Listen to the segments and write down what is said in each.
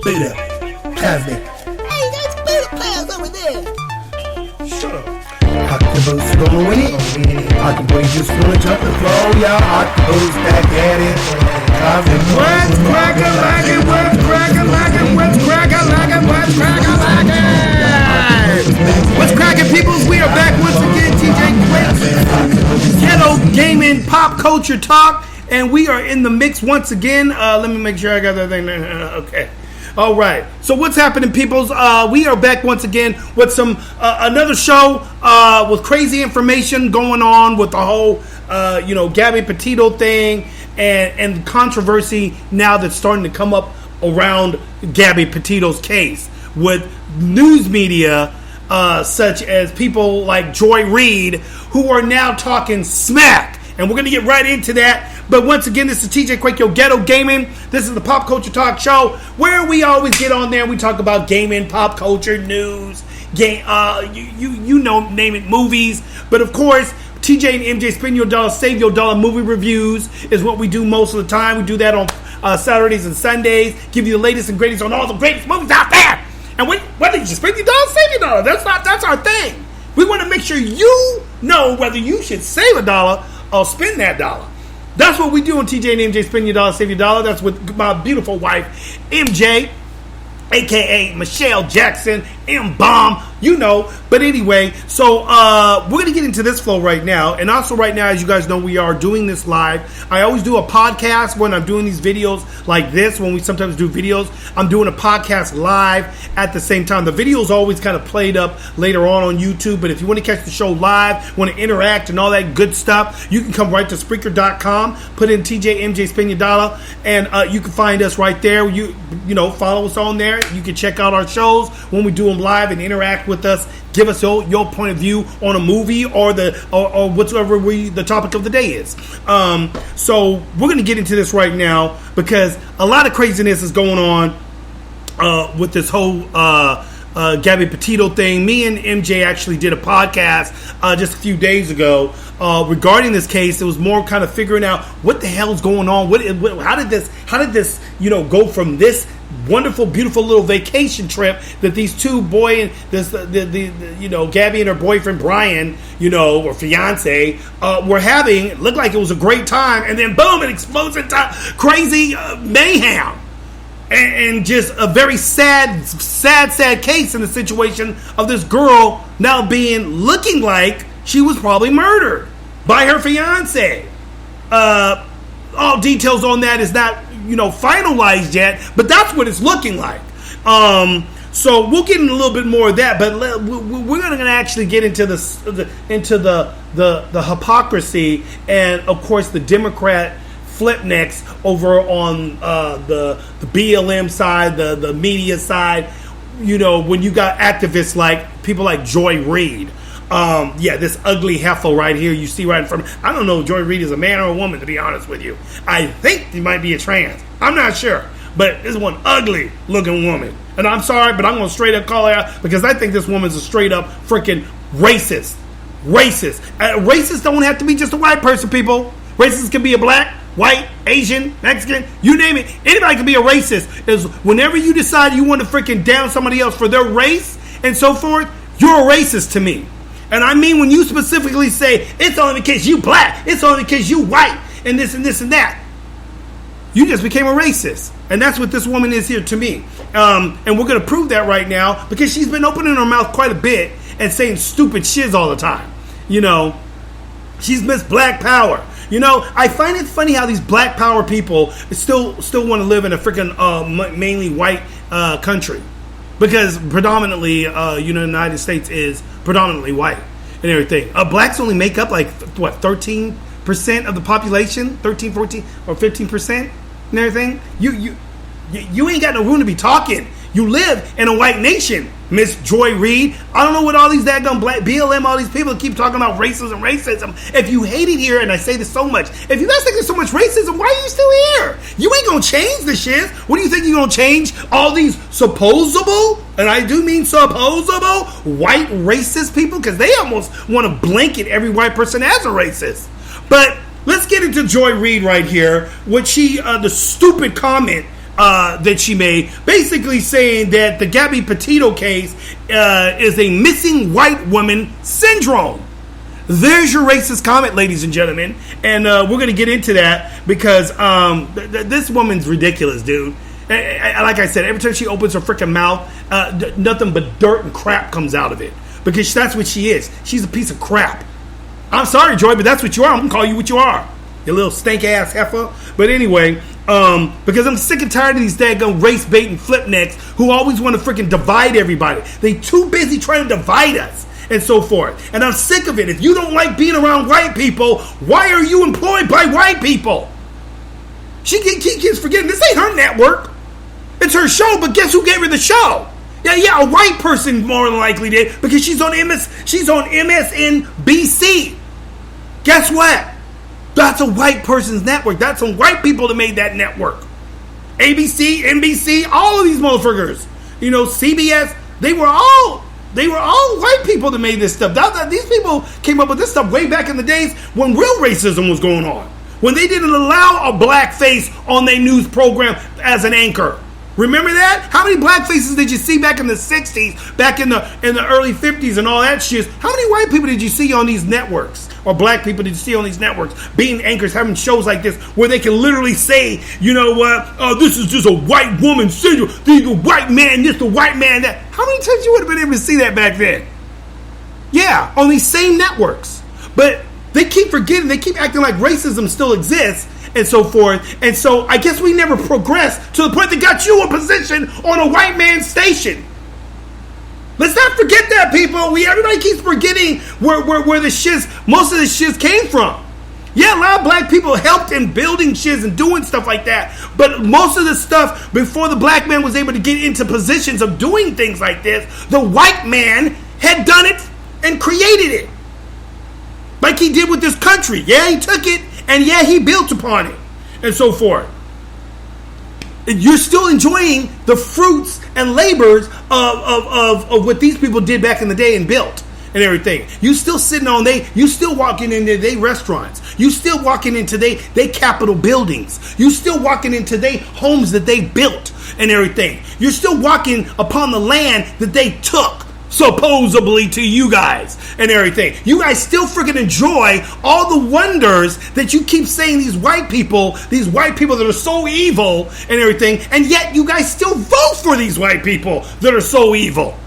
Buddha. Cosmic. Hey, that's Buddha pals over there. Shut up. Octopus gonna win it. Octopus just gonna jump the floor, y'all. Octopus back at it. Cosmic. What's crack-a-lackin'? What's crack-a-lackin'? What's crack-a-lackin'? What's crack-a-lackin'? What's crackin', peoples? We are back once again, TJ Quick. Ghetto Gaming Pop Culture Talk. And we are in the mix once again. Let me make sure I got that thing there. Okay. All right. So what's happening, peoples? We are back once again with some another show with crazy information going on with the whole, Gabby Petito thing and controversy now that's starting to come up around Gabby Petito's case with news media such as people like Reid, who are now talking smack. And we're going to get right into that. But once again, this is TJ Quake, your Ghetto Gaming. This is the Pop Culture Talk Show, where we always get on there and we talk about gaming, pop culture, news, game, name it, movies. But of course, TJ&MJ Spend Your Dollar, Save Your Dollar movie reviews is what we do most of the time. We do that on Saturdays and Sundays. Give you the latest and greatest on all the greatest movies out there. And whether you should spend your dollar, save your dollar. That's our thing. We want to make sure you know whether you should save a dollar or spend that dollar. That's what we do on TJ&MJ Spend Your Dollar, Save Your Dollar. That's with my beautiful wife, MJ, a.k.a. Michelle Jackson, M-Bomb, But anyway, so we're going to get into this flow right now. And also right now, as you guys know, we are doing this live. I always do a podcast when I'm doing these videos like this. When we sometimes do videos, I'm doing a podcast live at the same time. The video is always kind of played up later on YouTube. But if you want to catch the show live, want to interact and all that good stuff, you can come right to Spreaker.com, put in TJ&MJ Spend Your Dollar, and you can find us right there. You follow us on there. You can check out our shows when we do them live and interact with us. Give us your point of view on a movie or whatsoever the topic of the day is. So we're going to get into this right now because a lot of craziness is going on with this whole Gabby Petito thing. Me and MJ actually did a podcast just a few days ago regarding this case. It was more kind of figuring out what the hell's going on. How did this go from this wonderful, beautiful little vacation trip that these two Gabby and her boyfriend Brian, or fiance, were having. It looked like it was a great time, and then boom, it explodes into crazy mayhem. And just a very sad case in the situation of this girl now looking like she was probably murdered by her fiance. All details on that is not, finalized yet, but that's what it's looking like. So we'll get into a little bit more of that, but we're going to actually get into the hypocrisy and, of course, the Democrat flip necks over on the BLM side, the media side. When you got activists like people like Reid. This ugly heifer right here you see right in front of me. I don't know if Reid is a man or a woman, to be honest with you. I think he might be a trans. I'm not sure. But this one ugly looking woman. And I'm sorry, but I'm going to straight up call her out because I think this woman's a straight up freaking racist. Racist don't have to be just a white person, people. Racist can be a black, white, Asian, Mexican, you name it. Anybody can be a racist. Is whenever you decide you want to freaking down somebody else for their race and so forth, you're a racist to me. And I mean when you specifically say, it's only because you black, it's only because you white, and this and this and that, you just became a racist. And that's what this woman is here to me. And we're going to prove that right now because she's been opening her mouth quite a bit and saying stupid shiz all the time. She's Miss Black Power. I find it funny how these Black Power people still want to live in a freaking mainly white country. Because predominantly, the United States is predominantly white and everything. Blacks only make up 13% of the population, 13, 14, or 15% and everything. You ain't got no room to be talking. You live in a white nation, Miss Reid. I don't know what all these daggone black BLM, all these people keep talking about racism. If you hate it here, and I say this so much, if you guys think there's so much racism, why are you still here? You ain't gonna change the shit. What do you think you're gonna change? All these supposable, and I do mean supposable, white racist people? Because they almost want to blanket every white person as a racist. But let's get into Reid right here. What the stupid comment that she made, basically saying that the Gabby Petito case is a missing white woman syndrome. There's your racist comment, ladies and gentlemen, and we're going to get into that because this woman's ridiculous, dude. Like I said, every time she opens her freaking mouth, nothing but dirt and crap comes out of it because that's what she is. She's a piece of crap. I'm sorry, Joy, but that's what you are. I'm going to call you what you are. You little stank-ass heifer. But anyway, because I'm sick and tired of these daggone race bait and flip necks who always want to freaking divide everybody. They too busy trying to divide us and so forth. And I'm sick of it. If you don't like being around white people, why are you employed by white people? She keeps forgetting this ain't her network. It's her show, but guess who gave her the show? Yeah, a white person more than likely did because she's on MSNBC. Guess what? That's a white person's network. That's some white people that made that network. ABC, NBC, all of these motherfuckers. You know, CBS, they were all white people that made this stuff. These people came up with this stuff way back in the days when real racism was going on. When they didn't allow a black face on their news program as an anchor. Remember that? How many black faces did you see back in the 60s, back in the early 50s and all that shit? How many white people did you see on these networks? Or black people did you see on these networks being anchors, having shows like this where they can literally say, you know what, this is just a white woman syndrome, the white man this, the white man that. How many times you would have been able to see that back then? Yeah, on these same networks. But they keep forgetting, they keep acting like racism still exists and so forth. And so I guess we never progressed to the point that got you a position on a white man's station. Let's not forget that, people. Everybody keeps forgetting where the shits, most of the shits came from. Yeah, a lot of black people helped in building shits and doing stuff like that. But most of the stuff, before the black man was able to get into positions of doing things like this, the white man had done it and created it. Like he did with this country. Yeah, he took it, and yeah, he built upon it, and so forth. You're still enjoying the fruits and labors of what these people did back in the day and built and everything. You still sitting on you still walking into they restaurants. You still walking into they Capitol buildings. You still walking into they homes that they built and everything. You're still walking upon the land that they took. Supposedly to you guys and everything. You guys still freaking enjoy all the wonders that you keep saying these white people that are so evil and everything, and yet you guys still vote for these white people that are so evil.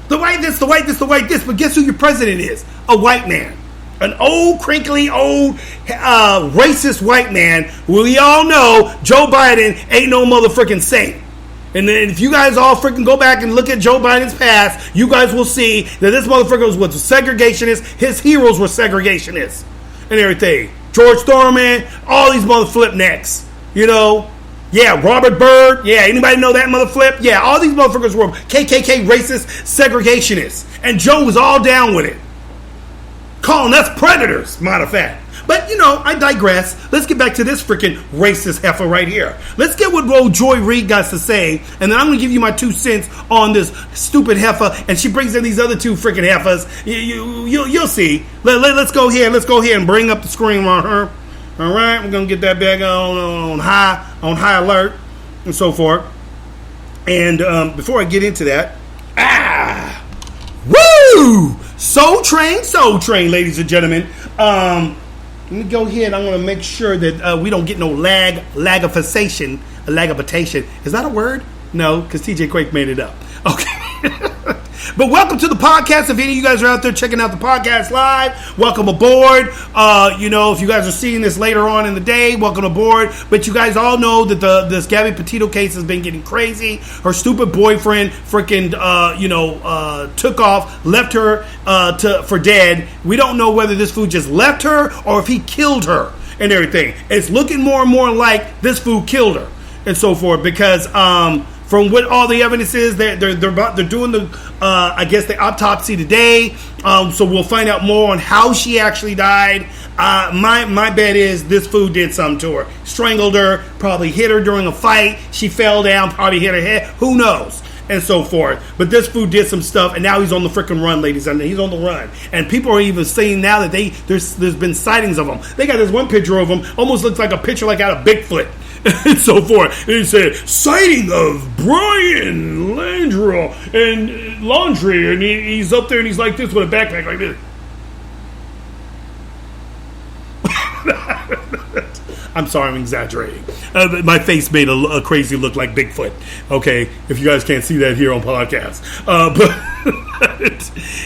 The white this, the white this, the white this, but guess who your president is? A white man. An old, crinkly, racist white man. We all know Joe Biden ain't no motherfucking saint. And then if you guys all freaking go back and look at Joe Biden's past, you guys will see that this motherfucker was segregationist. His heroes were segregationists and everything. George Thorman, all these mother flip necks. You know? Yeah, Robert Byrd. Yeah, anybody know that mother flip? Yeah, all these motherfuckers were KKK racist segregationists. And Joe was all down with it. Calling us predators, matter of fact. But, you know, I digress. Let's get back to this freaking racist heifer right here. Let's get what old Joy Reid got to say, and then I'm going to give you my 2 cents on this stupid heifer, and she brings in these other 2 freaking heifers. You'll see. Let's go here. Let's go here and bring up the screen on her. All right, we're going to get that back on high alert and so forth. And before I get into that, woo! Soul Train, ladies and gentlemen. Let me go here and I'm going to make sure that we don't get no lagifation. Is that a word? No, because TJ Quake made it up. Okay. But welcome to the podcast. If any of you guys are out there checking out the podcast live, welcome aboard. If you guys are seeing this later on in the day, welcome aboard. But you guys all know that this Gabby Petito case has been getting crazy. Her stupid boyfriend freaking, took off, left her for dead. We don't know whether this fool just left her or if he killed her and everything. It's looking more and more like this fool killed her and so forth because from what all the evidence is, they're doing the the autopsy today. So we'll find out more on how she actually died. My bet is this fool did something to her, strangled her, probably hit her during a fight. She fell down, probably hit her head. Who knows? And so forth. But this fool did some stuff, and now he's on the freaking run, ladies. And he's on the run. And people are even saying now that there's been sightings of him. They got this one picture of him, almost looks like a picture like out of Bigfoot and so forth. And he said, sighting of Brian Laundry, and he's up there and he's like this with a backpack like this. I'm sorry, I'm exaggerating. My face made a crazy look like Bigfoot. Okay, if you guys can't see that here on podcast, but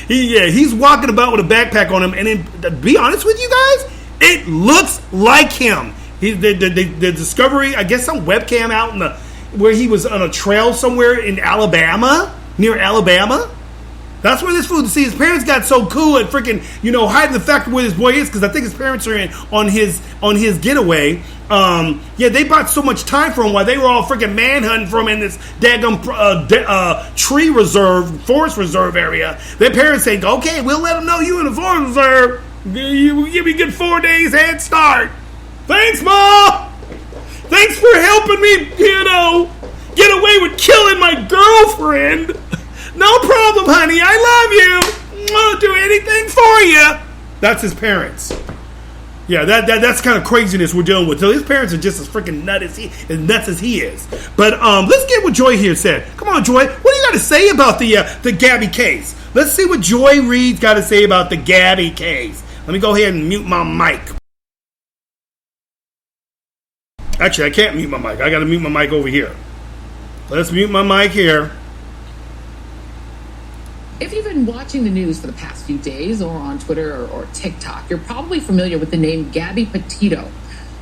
he's walking about with a backpack on him, and to be honest with you guys, it looks like him. The discovery, I guess, some webcam out where he was on a trail somewhere in Alabama, near Alabama. That's where this fool, see, his parents got so cool at freaking, hiding the fact of where this boy is, because I think his parents are on his getaway. They bought so much time for him while they were all freaking manhunting for him in this daggum forest reserve area. Their parents say, okay, we'll let them know you in the forest reserve. You give me a good 4 days head start. Thanks, Ma! Thanks for helping me, get away with killing my girlfriend. No problem, honey. I love you. I'll do anything for you. That's his parents. Yeah, that's kind of craziness we're dealing with. So his parents are just as freaking nuts as he is. But let's get what Joy here said. Come on, Joy. What do you got to say about the Gabby case? Let's see what Joy Reid's got to say about the Gabby case. Let me go ahead and mute my mic. Actually, I can't mute my mic. I got to mute my mic over here. Let's mute my mic here. If you've been watching the news for the past few days or on Twitter or TikTok, you're probably familiar with the name Gabby Petito,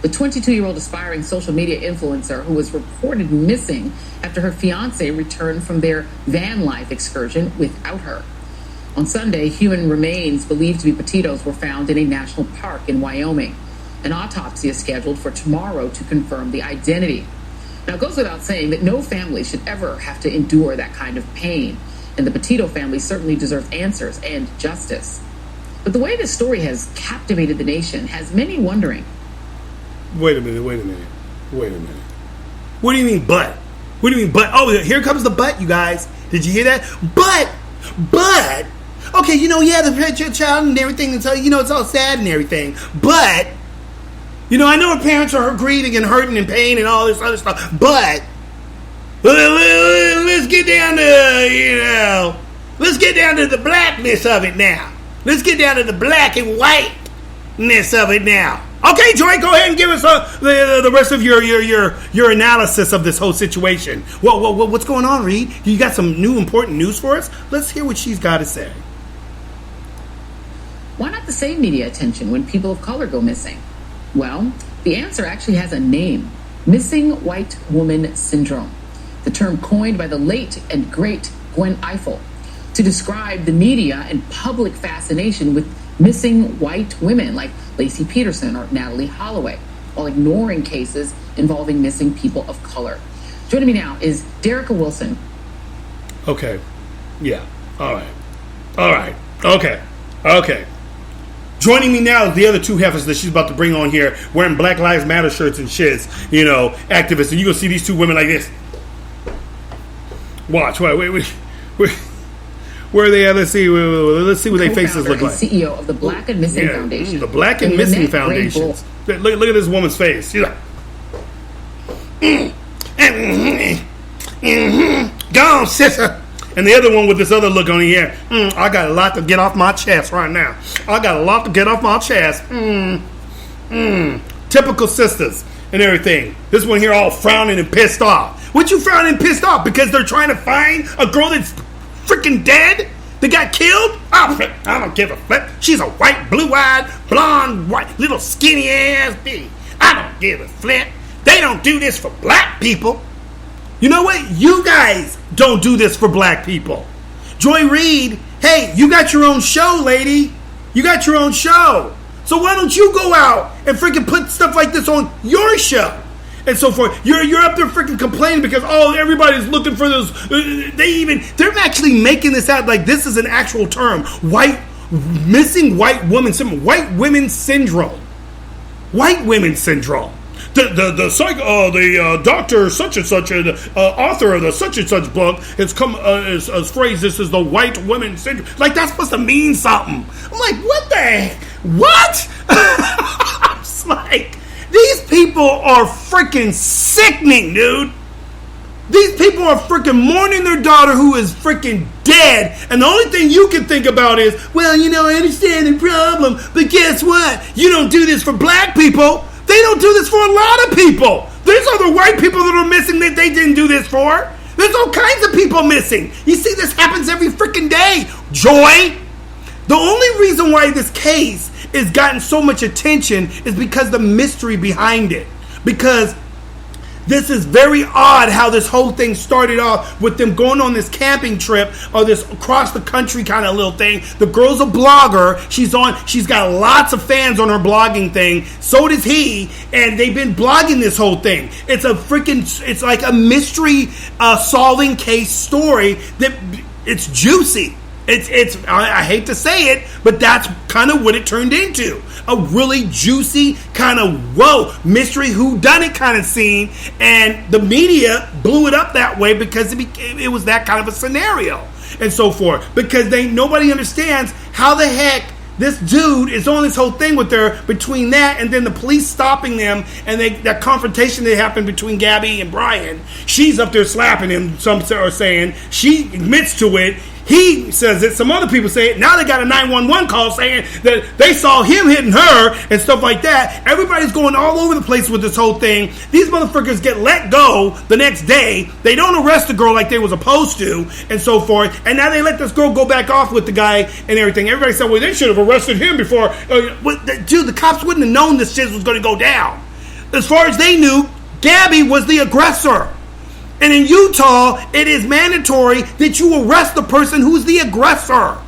the 22-year-old aspiring social media influencer who was reported missing after her fiancé returned from their van life excursion without her. On Sunday, human remains believed to be Petito's were found in a national park in Wyoming. An autopsy is scheduled for tomorrow to confirm the identity. Now, it goes without saying that no family should ever have to endure that kind of pain. And the Petito family certainly deserves answers and justice. But the way this story has captivated the nation has many wondering. Wait a minute. What do you mean, but? What do you mean, but? Oh, here comes the but, you guys. Did you hear that? But. Okay, the child and everything, and so, it's all sad and everything. But, I know her parents are grieving and hurting and pain and all this other stuff. But, let's get down to, let's get down to the blackness of it now. Let's get down to the black and whiteness of it now. Okay, Joy, go ahead and give us the rest of your analysis of this whole situation. What's going on, Reid? You got some new important news for us? Let's hear what she's got to say. Why not the same media attention when people of color go missing? Well, the answer actually has a name: missing white woman syndrome. The term coined by the late and great Gwen Ifill to describe the media and public fascination with missing white women like Lacey Peterson or Natalie Holloway, while ignoring cases involving missing people of color. Joining me now is Derica Wilson. Okay. Yeah. All right. Okay. Joining me now is the other two heifers that she's about to bring on here, wearing Black Lives Matter shirts and shiz, activists. And you're going to see these two women like this. Watch. Wait. Where are they at? Let's see what their faces look like. CEO of the Black and Missing Foundation. The Black and Missing Foundation. Look at this woman's face. She's like, go on, sister. And the other one with this other look on here. I got a lot to get off my chest right now. Typical sisters and everything. This one here all frowning and pissed off. What you frowning and pissed off? Because they're trying to find a girl that's freaking dead? That got killed? I don't give a flip. She's a white, blue-eyed, blonde, white, little skinny ass bitch. I don't give a flip. They don't do this for black people. You know what? You guys don't do this for black people. Joy Reid, hey, you got your own show, lady. You got your own show. So why don't you go out and freaking put stuff like this on your show? And so forth. You're up there freaking complaining because everybody's looking for those. They're actually making this out like this is an actual term. Missing white woman syndrome. White women syndrome. The doctor such and such, author of the such and such book has come as phrased this as the white women syndrome. Like that's supposed to mean something. I'm like, what the heck? What? I'm just like, these people people are freaking sickening, dude. These people are freaking mourning their daughter who is freaking dead. And the only thing you can think about is, well, I understand the problem, but guess what? You don't do this for black people. They don't do this for a lot of people. There's other white people that are missing that they didn't do this for. There's all kinds of people missing. You see, this happens every freaking day. Joy. The only reason why this case has gotten so much attention is because the mystery behind it. Because this is very odd how this whole thing started off with them going on this camping trip or this across the country kind of little thing. The girl's a blogger. She's got lots of fans on her blogging thing. So does he. And they've been blogging this whole thing. It's like a mystery solving case story that it's juicy. I hate to say it, but that's kind of what it turned into. A really juicy kind of, mystery whodunit kind of scene. And the media blew it up that way because it was that kind of a scenario and so forth. Because nobody understands how the heck this dude is on this whole thing with her between that and then the police stopping them and that confrontation that happened between Gabby and Brian. She's up there slapping him, some are saying. She admits to it. He says it. Some other people say it. Now they got a 911 call saying that they saw him hitting her and stuff like that. Everybody's going all over the place with this whole thing. These motherfuckers get let go the next day. They don't arrest the girl like they were supposed to and so forth. And now they let this girl go back off with the guy and everything. Everybody said, well, they should have arrested him before. Dude, the cops wouldn't have known this shit was going to go down. As far as they knew, Gabby was the aggressor. And in Utah, it is mandatory that you arrest the person who's the aggressor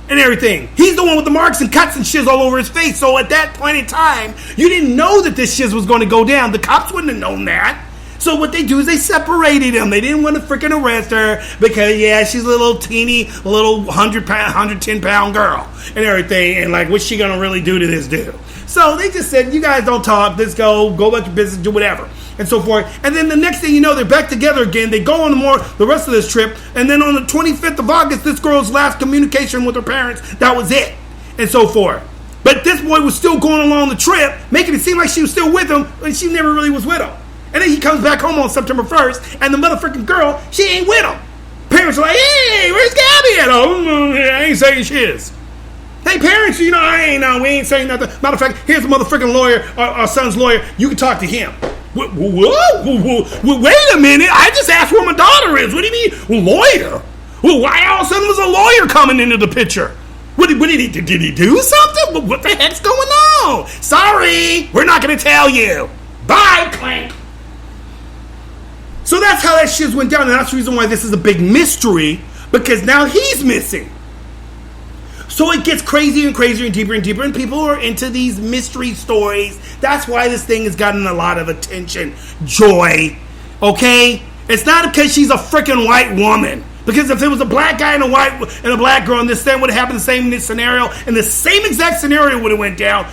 and everything. He's the one with the marks and cuts and shiz all over his face. So at that point in time, you didn't know that this shiz was going to go down. The cops wouldn't have known that. So what they do is they separated him. They didn't want to freaking arrest her because, she's a little teeny, little 110-pound girl and everything. And like, what's she going to really do to this dude? So they just said, you guys don't talk. Let's go about your business, do whatever. And so forth. And then the next thing you know, they're back together again. They go on the rest of this trip. And then on the 25th of August, this girl's last communication with her parents, that was it. And so forth. But this boy was still going along the trip, making it seem like she was still with him, and she never really was with him. And then he comes back home on September 1st, and the motherfucking girl, she ain't with him. Parents are like, hey, where's Gabby at? Oh, I ain't saying she is. Hey, parents, we ain't saying nothing. Matter of fact, here's a motherfucking lawyer, our son's lawyer. You can talk to him. Wait a minute. I just asked where my daughter is. What do you mean, lawyer? Well, why all of a sudden was a lawyer coming into the picture? What did he do something? What the heck's going on? Sorry, we're not going to tell you. Bye, clank. So that's how that shit went down, and that's the reason why this is a big mystery, because now he's missing. So it gets crazier and crazier and deeper, and people are into these mystery stories. That's why this thing has gotten a lot of attention. Joy. Okay? It's not because she's a freaking white woman. Because if it was a black guy and a black girl, and this thing would have happened the same scenario, and the same exact scenario would have went down,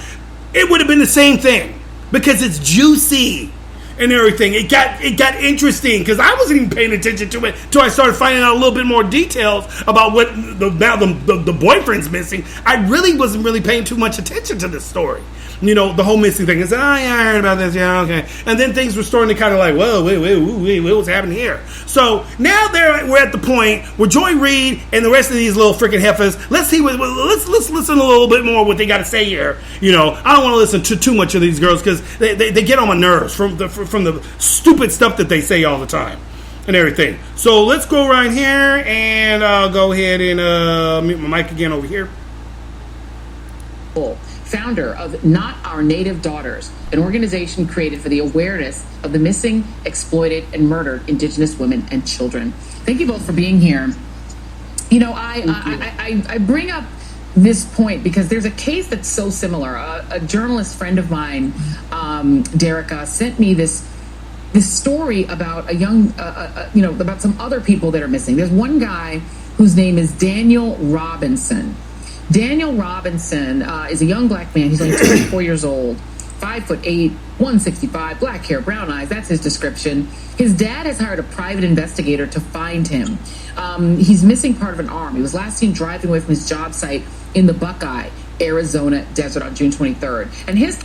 it would have been the same thing. Because it's juicy and everything. It got interesting because I wasn't even paying attention to it until I started finding out a little bit more details about what the boyfriend's missing. I really wasn't really paying too much attention to this story. The whole missing thing. I said, I heard about this. Yeah, okay. And then things were starting to kind of like, whoa, wait, what's happening here? So now we're at the point where Joy Reid and the rest of these little freaking heifers, let's listen a little bit more what they got to say here. I don't want to listen to too much of these girls because they get on my nerves from the stupid stuff that they say all the time and everything. So let's go right here and I'll go ahead and mute my mic again over here. Founder of Not Our Native Daughters, an organization created for the awareness of the missing, exploited, and murdered Indigenous women and children. Thank you both for being here. I bring up this point because there's a case that's so similar. A journalist friend of mine, Derica, sent me this story about a young, about some other people that are missing. There's one guy whose name is Daniel Robinson. Daniel Robinson is a young black man. He's only 24 years old, 5'8", 165, black hair, brown eyes. That's his description. His dad has hired a private investigator to find him. He's missing part of an arm. He was last seen driving away from his job site in the Buckeye, Arizona desert on June 23rd. And his...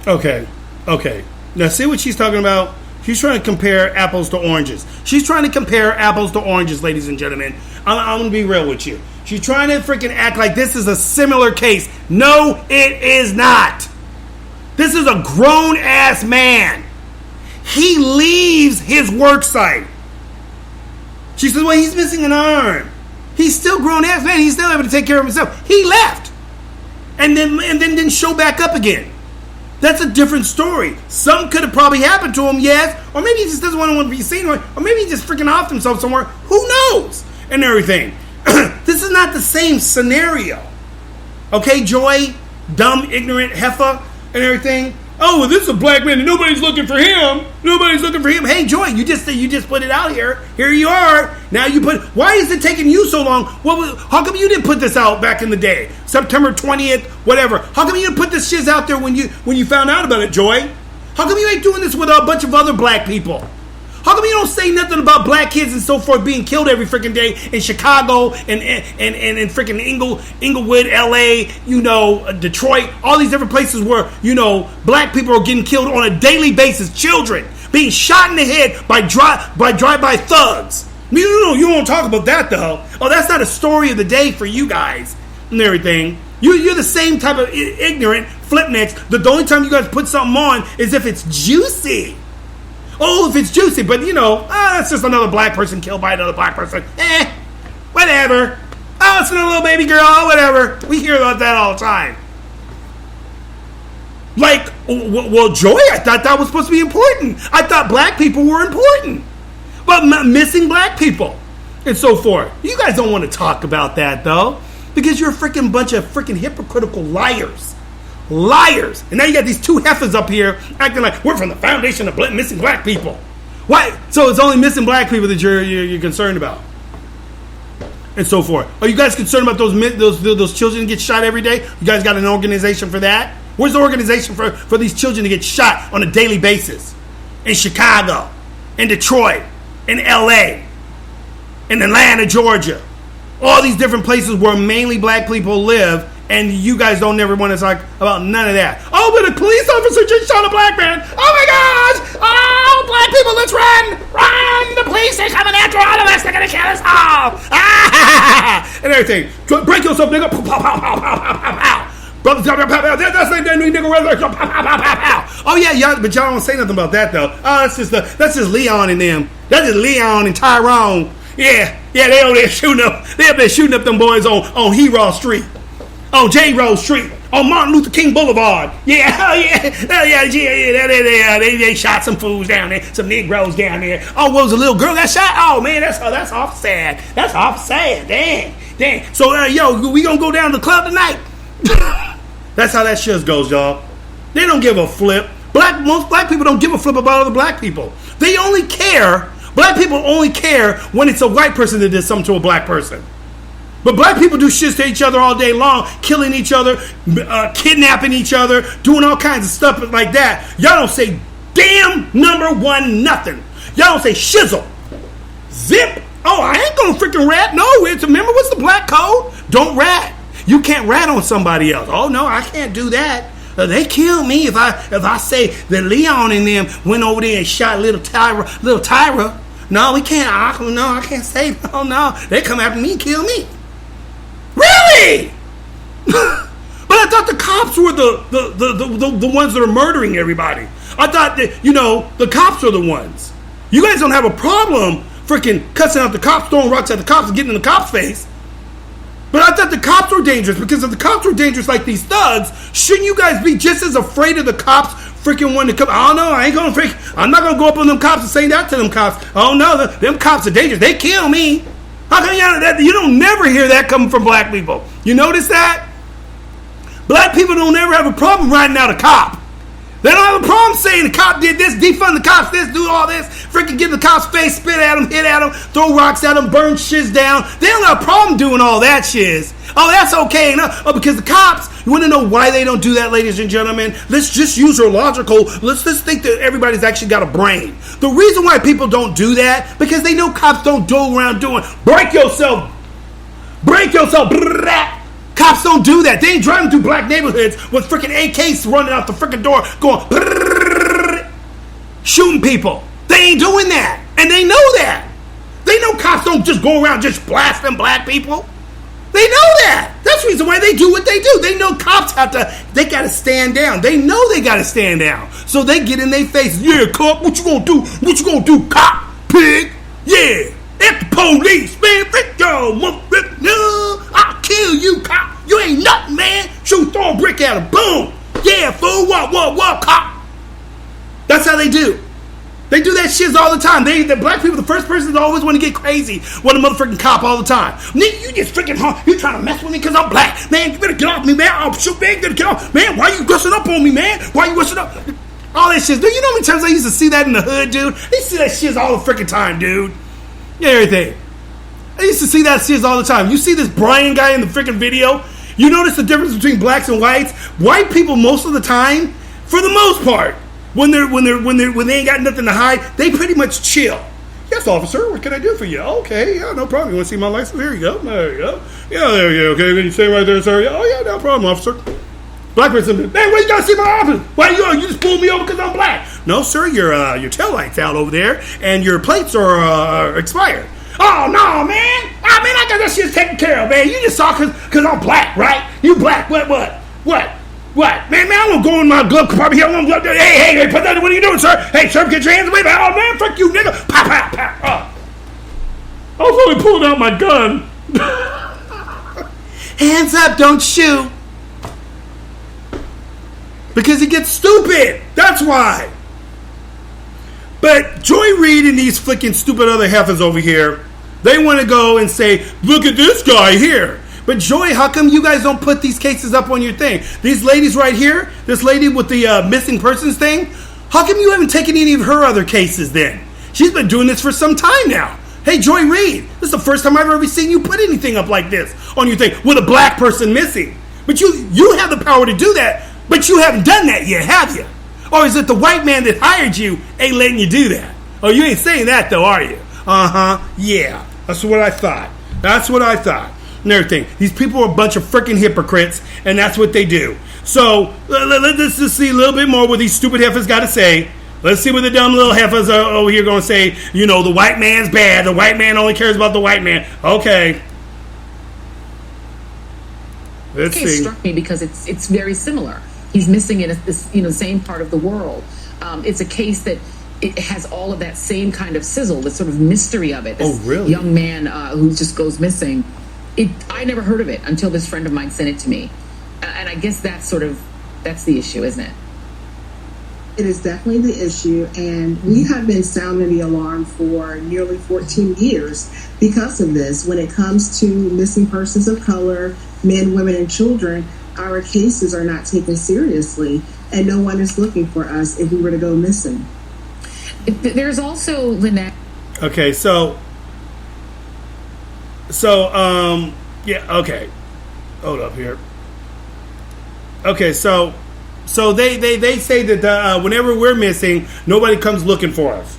Okay. Okay. Now, see what she's talking about? She's trying to compare apples to oranges. She's trying to compare apples to oranges, ladies and gentlemen. I'm going to be real with you. She's trying to freaking act like this is a similar case. No, it is not. This is a grown-ass man. He leaves his work site. She says, well, he's missing an arm. He's still grown-ass man. He's still able to take care of himself. He left. And then didn't show back up again. That's a different story. Something could have probably happened to him, yes. Or maybe he just doesn't want to be seen. Or maybe he just freaking offed himself somewhere. Who knows? And everything. This is not the same scenario. Okay, Joy? Dumb, ignorant heifer and everything. Oh, well, this is a black man and nobody's looking for him. Nobody's looking for him. Hey, Joy, you just put it out here. Here you are. Now you put. Why is it taking you so long? How come you didn't put this out back in the day? September 20th, whatever. How come you didn't put this shit out there when you found out about it, Joy? How come you ain't doing this with a bunch of other black people? How come you don't say nothing about black kids and so forth being killed every freaking day in Chicago and freaking Inglewood, LA, Detroit, all these different places where, black people are getting killed on a daily basis. Children being shot in the head by drive-by thugs. You don't talk about that though. Oh, that's not a story of the day for you guys and everything. You're the same type of ignorant flipnecks. The only time you guys put something on is if it's juicy. Oh, if it's juicy, but that's just another black person killed by another black person. Whatever. Oh, it's another little baby girl. Oh, whatever. We hear about that all the time. Like, well, Joy, I thought that was supposed to be important. I thought black people were important. But missing black people and so forth. You guys don't want to talk about that, though, because you're a freaking bunch of freaking hypocritical liars. Liars. And now you got these two heifers up here acting like we're from the foundation of missing black people. Why? So it's only missing black people that you're concerned about, and so forth. Are you guys concerned about those children that get shot every day? You guys got an organization for that? Where's the organization for these children to get shot on a daily basis? In Chicago, in Detroit, in LA, in Atlanta, Georgia. All these different places where mainly black people live. And you guys don't never want to talk about none of that. Oh, but a police officer just shot a black man. Oh my gosh! Oh, black people, let's run! Run! The police are coming after all of us. They're gonna kill us all. Ah! And everything. Break yourself, nigga. Pow, pow, pow, pow, pow, pow, pow. Brothers, pow, pow, pow. That's like that new nigga. Pow, pow, pow, pow, pow. Oh yeah, y'all, but y'all don't say nothing about that though. Oh, that's just Leon and them. That's just Leon and Tyrone. Yeah, they over there shooting up. They up there shooting up them boys on Hero Street. On J. Rose Street, on Martin Luther King Boulevard. Yeah. They shot some fools down there, some Negroes down there. Oh, what was a little girl got shot? Oh man, that's awful sad. That's awful sad. Dang. So we gonna go down to the club tonight. That's how that shit goes, y'all. They don't give a flip. Most black people don't give a flip about other black people. They only care. Black people only care when it's a white person that did something to a black person. But black people do shit to each other all day long, killing each other, kidnapping each other, doing all kinds of stuff like that. Y'all don't say damn number one nothing. Y'all don't say shizzle. Zip. Oh, I ain't gonna freaking rat. No, remember what's the black code? Don't rat. You can't rat on somebody else. Oh no, I can't do that. They kill me if I say that Leon and them went over there and shot little Tyra. No, we can't. I can't say no. They come after me and kill me. Really? But I thought the cops were the ones that are murdering everybody. I thought that, the cops are the ones. You guys don't have a problem freaking cussing out the cops, throwing rocks at the cops and getting in the cops' face. But I thought the cops were dangerous, because if the cops were dangerous like these thugs, shouldn't you guys be just as afraid of the cops freaking wanting to come? Oh no, I'm not going to go up on them cops and say that to them cops. Oh no, them cops are dangerous. They kill me. How come you don't never hear that coming from black people? You notice that? Black people don't ever have a problem riding out a cop. They don't have a problem saying the cop did this, defund the cops, this, do all this, freaking get in the cop's face, spit at him, hit at him, throw rocks at him, burn shiz down. They don't have a problem doing all that shiz. Oh, that's okay. No, because the cops, you want to know why they don't do that, ladies and gentlemen? Let's just use our logical. Let's just think that everybody's actually got a brain. The reason why people don't do that, because they know cops don't go around doing, break yourself. Cops don't do that. They ain't driving through black neighborhoods with freaking AKs running out the freaking door going, shooting people. They ain't doing that. And they know that. They know cops don't just go around just blasting black people. They know that. That's the reason why they do what they do. They know cops they got to stand down. They know they got to stand down. So they get in their face. Yeah, cop, what you gonna do? What you gonna do, cop, pig? Yeah, at the police, man. Frick yo, motherfucker. No, I'll kill you, cop. You ain't nothing, man. Shoot, throw a brick at him. Boom. Yeah, fool, what, cop. That's how they do. They do that shit all the time. The black people, the first person that always want to get crazy with a motherfucking cop all the time. Nigga, you just freaking you trying to mess with me because I'm black. Man, you better get off me, man. I'll shoot, man. You better get off. Man, why you rushing up on me, man? Why you rushing up? All that shit. Dude, you know how many times I used to see that in the hood, dude? I used to see that shit all the freaking time, dude. Yeah, everything. I used to see that shit all the time. You see this Brian guy in the freaking video? You notice the difference between blacks and whites? White people, most of the time, for the most part, when they ain't got nothing to hide, they pretty much chill. Yes, officer, what can I do for you? Okay, yeah, no problem. You want to see my license? Here you go. There you go. Yeah, there you go. Okay, then you stay right there, sir. Oh, yeah, no problem, officer. Black person, man, why you gotta see my office? Why you just pulled me over because I'm black? No, sir, your tail light's out over there, and your plates are expired. Oh, no, man. I got that shit taken care of, man. You just saw because I'm black, right? You black. What? Man, I won't go in my glove compartment here. Hey, put that, what are you doing, sir? Hey, sir, get your hands away. Oh, man, fuck you, nigga. Pop. I was only pulling out my gun. Hands up, don't shoot. Because he gets stupid. That's why. But Joy Reid and these flicking stupid other heifers over here, they want to go and say, look at this guy here. But Joy, how come you guys don't put these cases up on your thing? These ladies right here, this lady with the missing persons thing, how come you haven't taken any of her other cases then? She's been doing this for some time now. Hey, Joy Reid, this is the first time I've ever seen you put anything up like this on your thing with a black person missing. But you have the power to do that, but you haven't done that yet, have you? Or is it the white man that hired you ain't letting you do that? Oh, you ain't saying that though, are you? Yeah. That's what I thought. And everything. These people are a bunch of freaking hypocrites, and that's what they do. So, let's just see a little bit more what these stupid heifers got to say. Let's see what the dumb little heifers are over here going to say. You know, the white man's bad. The white man only cares about the white man. Okay. Let's see. This case struck me because it's very similar. He's missing in this same part of the world. It's a case that it has all of that same kind of sizzle, the sort of mystery of it. This really? Young man who just goes missing. I never heard of it until this friend of mine sent it to me. And I guess that's the issue, isn't it? It is definitely the issue, and we have been sounding the alarm for nearly 14 years because of this. When it comes to missing persons of color, men, women, and children, our cases are not taken seriously, and no one is looking for us if we were to go missing. There's also Lynette. Okay, yeah, okay. Hold up here. Okay, so they say that whenever we're missing, nobody comes looking for us.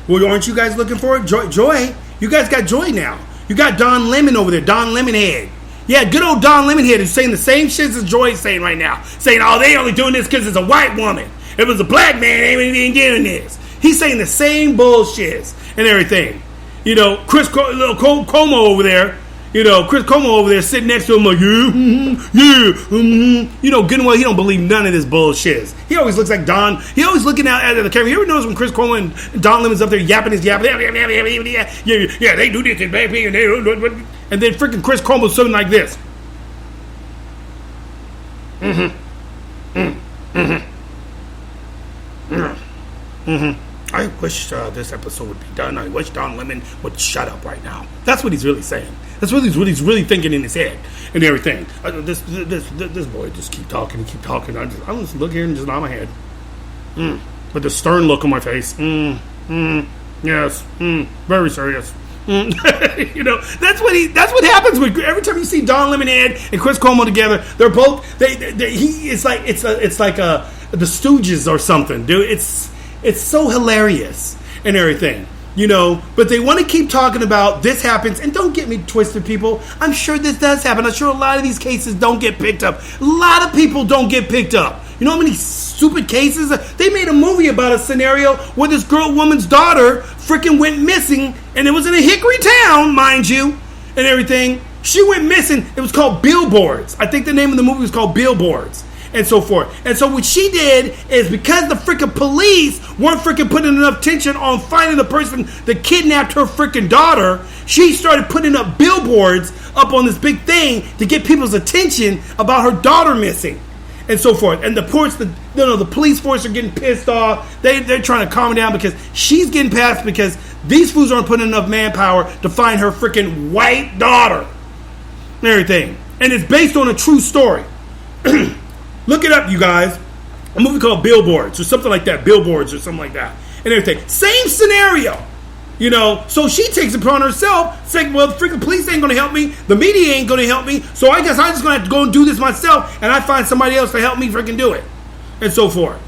Well, aren't you guys looking for it? Joy, you guys got Joy now. You got Don Lemon over there, Don Lemonhead. Yeah, good old Don Lemonhead is saying the same shit as Joy is saying right now. Saying, oh, they only doing this because it's a white woman. If it was a black man, they ain't even getting this. He's saying the same bullshit and everything. You know, Como over there. You know, Chris Como over there sitting next to him like, You know, good and well, he don't believe none of this bullshit. He always looks like Don. He always looking out at the camera. You ever notice when Chris Como and Don Lemon's up there yapping his yap? Yeah, they do this, baby. And then freaking Chris Como's something like this. I wish this episode would be done. I wish Don Lemon would shut up right now. That's what he's really saying. That's what he's really thinking in his head and everything. This boy just keep talking. I just look here and just nod my head. With the stern look on my face. Yes. Very serious. You know, that's what happens when every time you see Don Lemonhead and Chris Como together. They're both it's like the Stooges or something, dude. It's so hilarious and everything, you know, but they want to keep talking about this happens. And don't get me twisted, people. I'm sure this does happen. I'm sure a lot of these cases don't get picked up. A lot of people don't get picked up. You know how many stupid cases. They made a movie about a scenario where this woman's daughter freaking went missing, and it was in a hickory town, mind you, and everything. She went missing. It was called Billboards. I think the name of the movie was called Billboards, and so forth. And so what she did is, because the freaking police weren't freaking putting enough attention on finding the person that kidnapped her freaking daughter, she started putting up billboards up on this big thing to get people's attention about her daughter missing, and so forth. And the police force are getting pissed off. They're trying to calm her down because she's getting passed because these fools aren't putting enough manpower to find her freaking white daughter and everything. And it's based on a true story. Look it up, you guys. A movie called Billboards or something like that. Billboards or something like that. And everything. Same scenario. You know, so she takes it upon herself, saying, well, the freaking police ain't going to help me. The media ain't going to help me. So I guess I'm just going to have to go and do this myself. And I find somebody else to help me freaking do it. And so forth.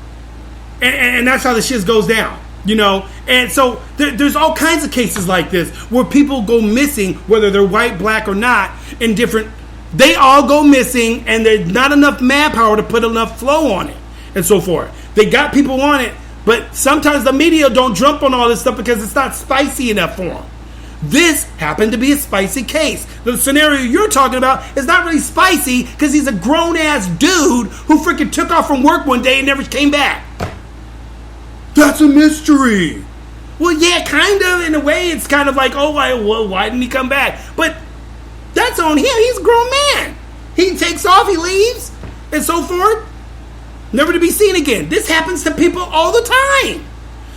And that's how the shit goes down. You know, and so there's all kinds of cases like this where people go missing, whether they're white, black, or not, in different. They all go missing, and there's not enough manpower to put enough flow on it, and so forth. They got people on it, but sometimes the media don't jump on all this stuff because it's not spicy enough for them. This happened to be a spicy case. The scenario you're talking about is not really spicy because he's a grown-ass dude who freaking took off from work one day and never came back. That's a mystery. Well, yeah, kind of. In a way, it's kind of like, oh, why didn't he come back? But that's on him. He's a grown man. He takes off, he leaves, and so forth. Never to be seen again. This happens to people all the time.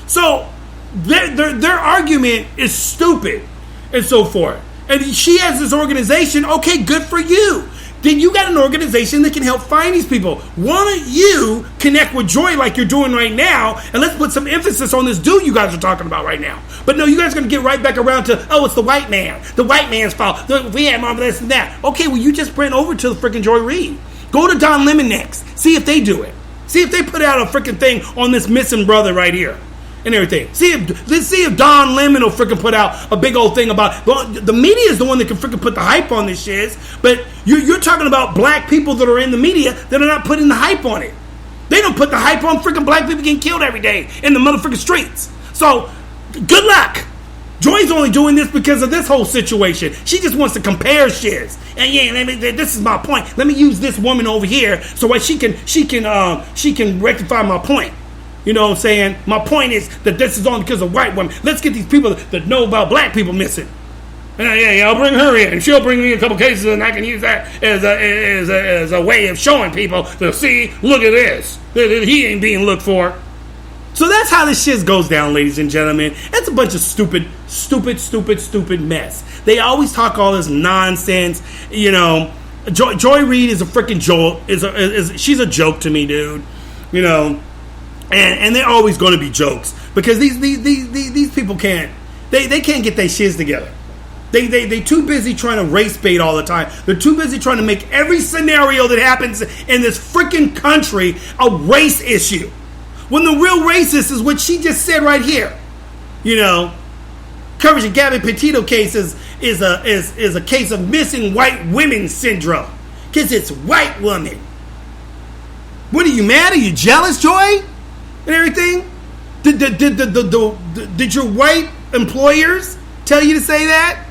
So their argument is stupid, and so forth. And she has this organization. Okay, good for you. Then you got an organization that can help find these people. Why don't you connect with Joy like you're doing right now, and let's put some emphasis on this dude you guys are talking about right now. But no, you guys are going to get right back around to, oh, it's the white man. The white man's fault. We had mom, this and that. Okay, well, you just went over to the freaking Joy Reid. Go to Don Lemon next. See if they do it. See if they put out a freaking thing on this missing brother right here. And everything. Let's see if Don Lemon will freaking put out a big old thing about. Well, the media is the one that can freaking put the hype on this shit. But you're talking about black people that are in the media that are not putting the hype on it. They don't put the hype on freaking black people getting killed every day in the motherfucking streets. So good luck. Joy's only doing this because of this whole situation. She just wants to compare shits. And yeah, this is my point. Let me use this woman over here so she can rectify my point. You know what I'm saying? My point is that this is only because of white women. Let's get these people that know about black people missing. Yeah, I'll bring her in. She'll bring me a couple cases, and I can use that as a way of showing people to see, look at this. He ain't being looked for. So that's how this shit goes down, ladies and gentlemen. It's a bunch of stupid mess. They always talk all this nonsense. You know, Joy Reid is a freaking joke. She's a joke to me, dude. You know. And they're always going to be jokes because these people can't get their shiz together. They too busy trying to race bait all the time. They're too busy trying to make every scenario that happens in this freaking country a race issue. When the real racist is what she just said right here. You know, coverage of Gabby Petito case is a case of missing white women syndrome because it's white woman. What are you mad? Are you jealous, Joy? And everything? Did your white employers tell you to say that?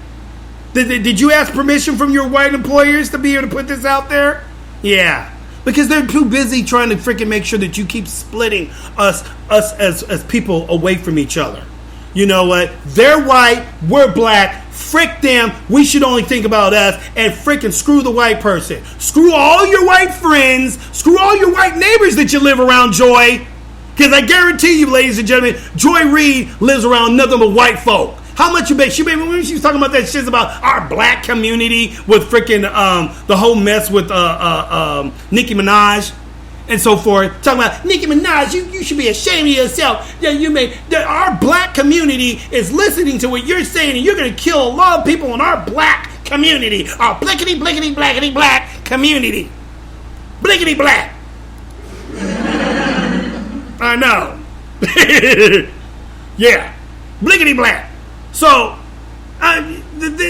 Did you ask permission from your white employers to be able to put this out there? Yeah. Because they're too busy trying to freaking make sure that you keep splitting us as people away from each other. You know what? They're white, we're black. Frick them. We should only think about us and freaking screw the white person. Screw all your white friends. Screw all your white neighbors that you live around, Joy. Because I guarantee you, ladies and gentlemen, Joy Reid lives around nothing but white folk. How much you bet? She was talking about that shit about our black community with freaking the whole mess with Nicki Minaj and so forth. Talking about Nicki Minaj, you should be ashamed of yourself. That our black community is listening to what you're saying, and you're going to kill a lot of people in our black community, our blickety blickety blackety black community, blickety black. I know. Yeah. Blickety black. So,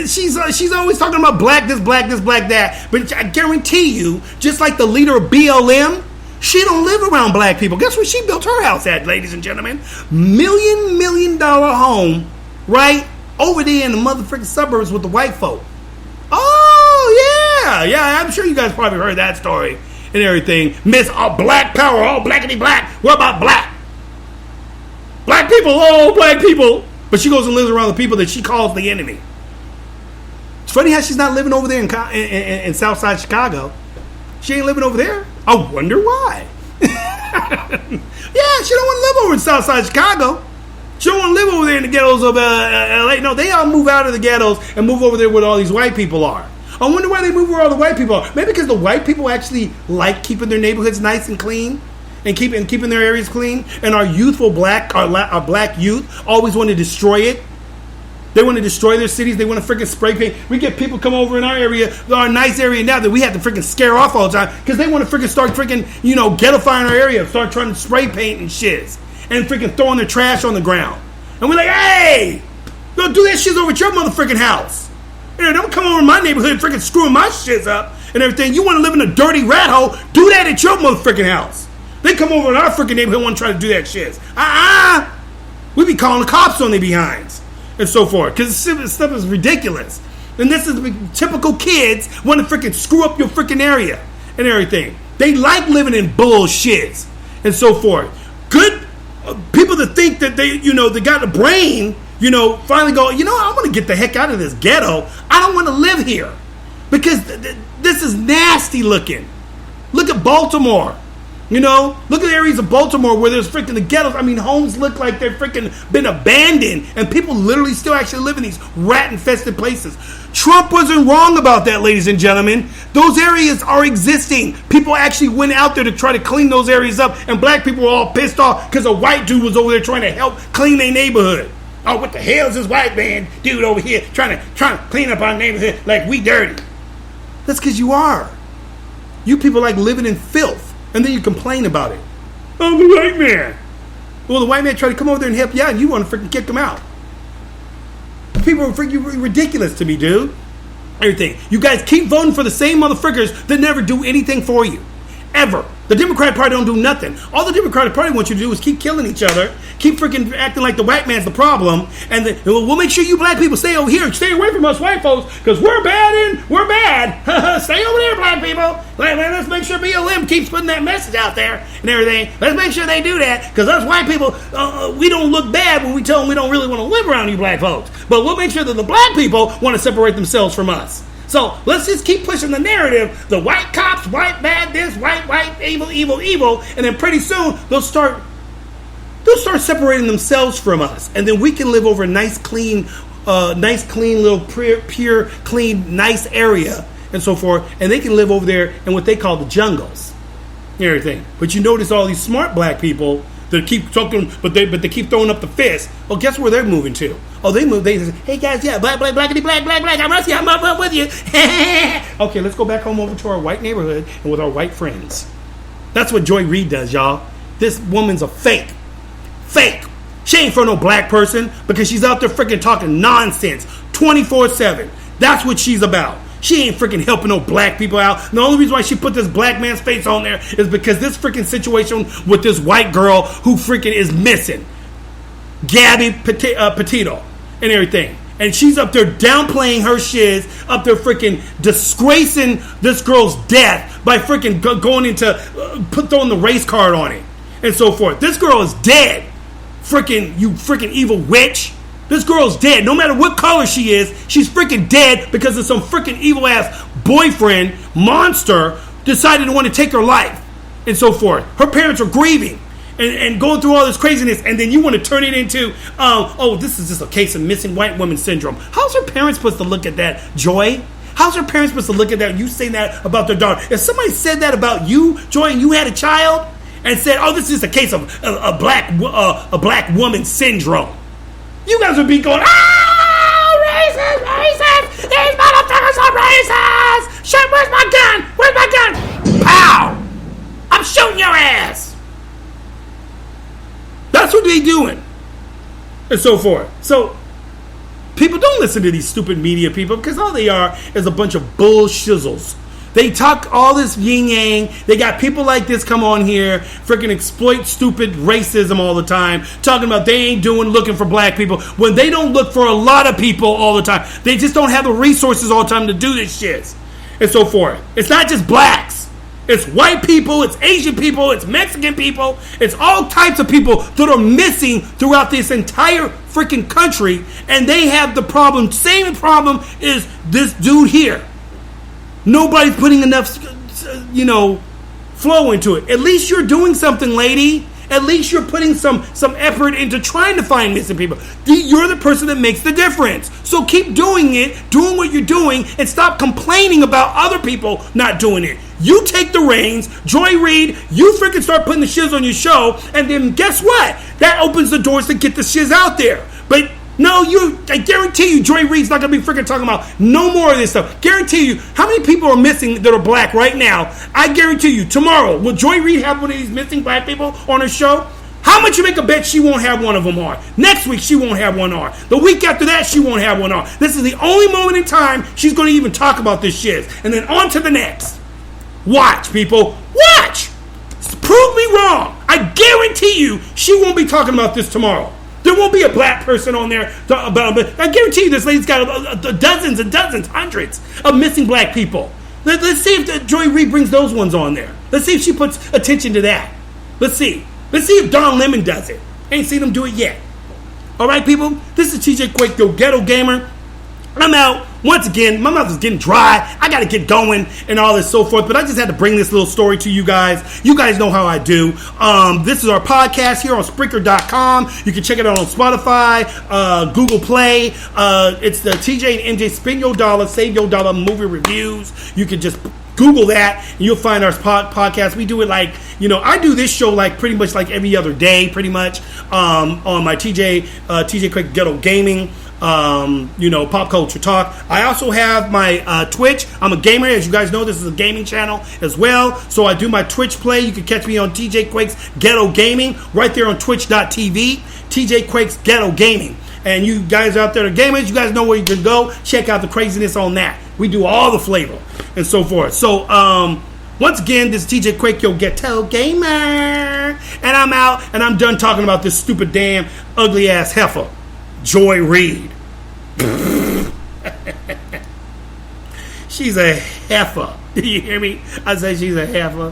she's always talking about black this, black that. But I guarantee you, just like the leader of BLM, She don't live around black people. Guess where she built her house at, ladies and gentlemen? $1 million home, right? Over there in the motherfucking suburbs with the white folk. Oh, yeah. I'm sure you guys probably heard that story and everything. Miss Black Power, all blackity black. What about black? Black people, oh, black people. But she goes and lives around the people that she calls the enemy. It's funny how she's not living over there in Southside Chicago. She ain't living over there. I wonder why. Yeah, she don't want to live over in Southside Chicago. She don't want to live over there in the ghettos of LA. No, they all move out of the ghettos and move over there where all these white people are. I wonder why they move where all the white people are. Maybe because the white people actually like keeping their neighborhoods nice and clean and keeping their areas clean. And our youthful our black youth always want to destroy it. They want to destroy their cities. They want to freaking spray paint. We get people come over in our area, our nice area now, that we have to freaking scare off all the time because they want to freaking start freaking, ghettoifying our area, start trying to spray paint and shit, and freaking throwing their trash on the ground. And we're like, hey, don't do that shit over at your motherfucking house. Don't come over in my neighborhood and freaking screwing my shit up and everything. You want to live in a dirty rat hole? Do that at your motherfucking house. They come over in our freaking neighborhood and want to try to do that shit. We be calling the cops on their behinds. And so forth, because this stuff is ridiculous. And this is typical kids want to freaking screw up your freaking area and everything. They like living in bullshits and so forth. Good people that think that they got the brain, finally go, I want to get the heck out of this ghetto. I don't want to live here because this is nasty looking. Look at Baltimore. Look at areas of Baltimore where there's freaking the ghettos. I mean, homes look like they're freaking been abandoned, and people literally still actually live in these rat-infested places. Trump wasn't wrong about that, ladies and gentlemen. Those areas are existing. People actually went out there to try to clean those areas up, and black people were all pissed off because a white dude was over there trying to help clean their neighborhood. Oh, what the hell is this white man dude over here trying to clean up our neighborhood like we dirty? That's because you are. You people like living in filth. And then you complain about it. Oh, the white man. Well, the white man tried to come over there and help you out, and you want to freaking kick them out. People are freaking ridiculous to me, dude. Everything. You guys keep voting for the same motherfuckers that never do anything for you. Ever. The Democratic Party don't do nothing. All the Democratic Party wants you to do is keep killing each other, keep freaking acting like the white man's the problem, and then we'll make sure you black people stay over here, stay away from us white folks, because we're bad and we're bad. Stay over there, black people. Let's make sure BLM keeps putting that message out there and everything. Let's make sure they do that, because us white people, we don't look bad when we tell them we don't really want to live around you black folks. But we'll make sure that the black people want to separate themselves from us. So let's just keep pushing the narrative. The white cops, white bad this, white, evil, and then pretty soon they'll start separating themselves from us, and then we can live over a nice, clean little pure, clean, nice area and so forth, and they can live over there in what they call the jungles and everything. But you notice all these smart black people that keep talking, but they keep throwing up the fist. Well, guess where they're moving to? Oh, they say, hey guys, yeah, blackity black, I'm with you. Okay, let's go back home over to our white neighborhood and with our white friends. That's what Joy Reid does, y'all. This woman's a fake. She ain't for no black person because she's out there freaking talking nonsense 24/7. That's what she's about. She ain't freaking helping no black people out. The only reason why she put this black man's face on there is because this freaking situation with this white girl who freaking is missing. Gabby Petito and everything. And she's up there downplaying her shiz, up there freaking disgracing this girl's death by freaking going into, throwing the race card on it and so forth. This girl is dead. You freaking evil witch. This girl's dead. No matter what color she is, she's freaking dead because of some freaking evil ass boyfriend, monster, decided to want to take her life and so forth. Her parents are grieving and going through all this craziness, and then you want to turn it into, this is just a case of missing white woman syndrome. How's her parents supposed to look at that, Joy? How's her parents supposed to look at that? You saying that about their daughter? If somebody said that about you, Joy, and you had a child, and said, this is a case of a black woman syndrome, you guys would be going, racist! These motherfuckers are racist! Shit, where's my gun? Pow! I'm shooting your ass! That's what they doing. And so forth. So, people don't listen to these stupid media people because all they are is a bunch of bull shizzles. They talk all this yin yang. They got people like this come on here, freaking exploit stupid racism all the time, talking about they ain't looking for black people when they don't look for a lot of people all the time. They just don't have the resources all the time to do this shit and so forth. It's not just blacks. It's white people, it's Asian people, it's Mexican people, it's all types of people that are missing throughout this entire freaking country, and they have the problem. Same problem is this dude here. Nobody's putting enough, flow into it. At least you're doing something, lady. At least you're putting some effort into trying to find missing people. You're the person that makes the difference. So keep doing it, doing what you're doing, and stop complaining about other people not doing it. You take the reins, Joy Reid, you freaking start putting the shiz on your show, and then guess what? That opens the doors to get the shiz out there. But no, I guarantee you, Joy Reid's not going to be freaking talking about no more of this stuff. Guarantee you, how many people are missing that are black right now? I guarantee you, tomorrow, will Joy Reid have one of these missing black people on her show? How much you make a bet she won't have one of them on? Next week, she won't have one on. The week after that, she won't have one on. This is the only moment in time she's going to even talk about this shit. And then on to the next. Watch, people. Watch. Prove me wrong. I guarantee you, she won't be talking about this tomorrow. There won't be a black person on there about it. I guarantee you this lady's got dozens and dozens, hundreds of missing black people. Let's see if Joy Reid brings those ones on there. Let's see if she puts attention to that. Let's see. Let's see if Don Lemon does it. Ain't seen him do it yet. All right, people? This is TJ Quake, your ghetto gamer. I'm out. Once again, my mouth is getting dry. I got to get going and all this so forth. But I just had to bring this little story to you guys. You guys know how I do. This is our podcast here on Spreaker.com. You can check it out on Spotify, Google Play. It's the TJ&MJ Spend Your Dollar, Save Your Dollar movie reviews. You can just Google that and you'll find our podcast. We do it I do this show pretty much every other day, pretty much, on my TJ Quick Ghetto Gaming. Pop culture talk. I also have my Twitch. I'm a gamer. As you guys know, this is a gaming channel as well. So I do my Twitch play. You can catch me on TJ Quake's Ghetto Gaming right there on twitch.tv. TJ Quake's Ghetto Gaming. And you guys out there, the gamers, you guys know where you can go. Check out the craziness on that. We do all the flavor and so forth. So, once again, this is TJ Quake, your Ghetto Gamer. And I'm out and I'm done talking about this stupid damn ugly ass heifer. Joy Reid. She's a heifer. Do you hear me? I say she's a heifer.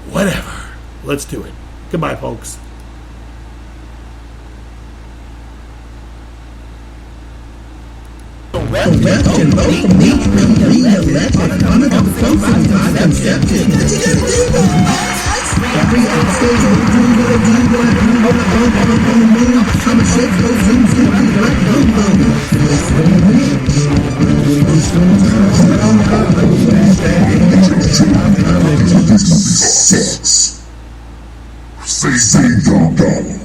Whatever. Let's do it. Goodbye, folks. Say, Dolla.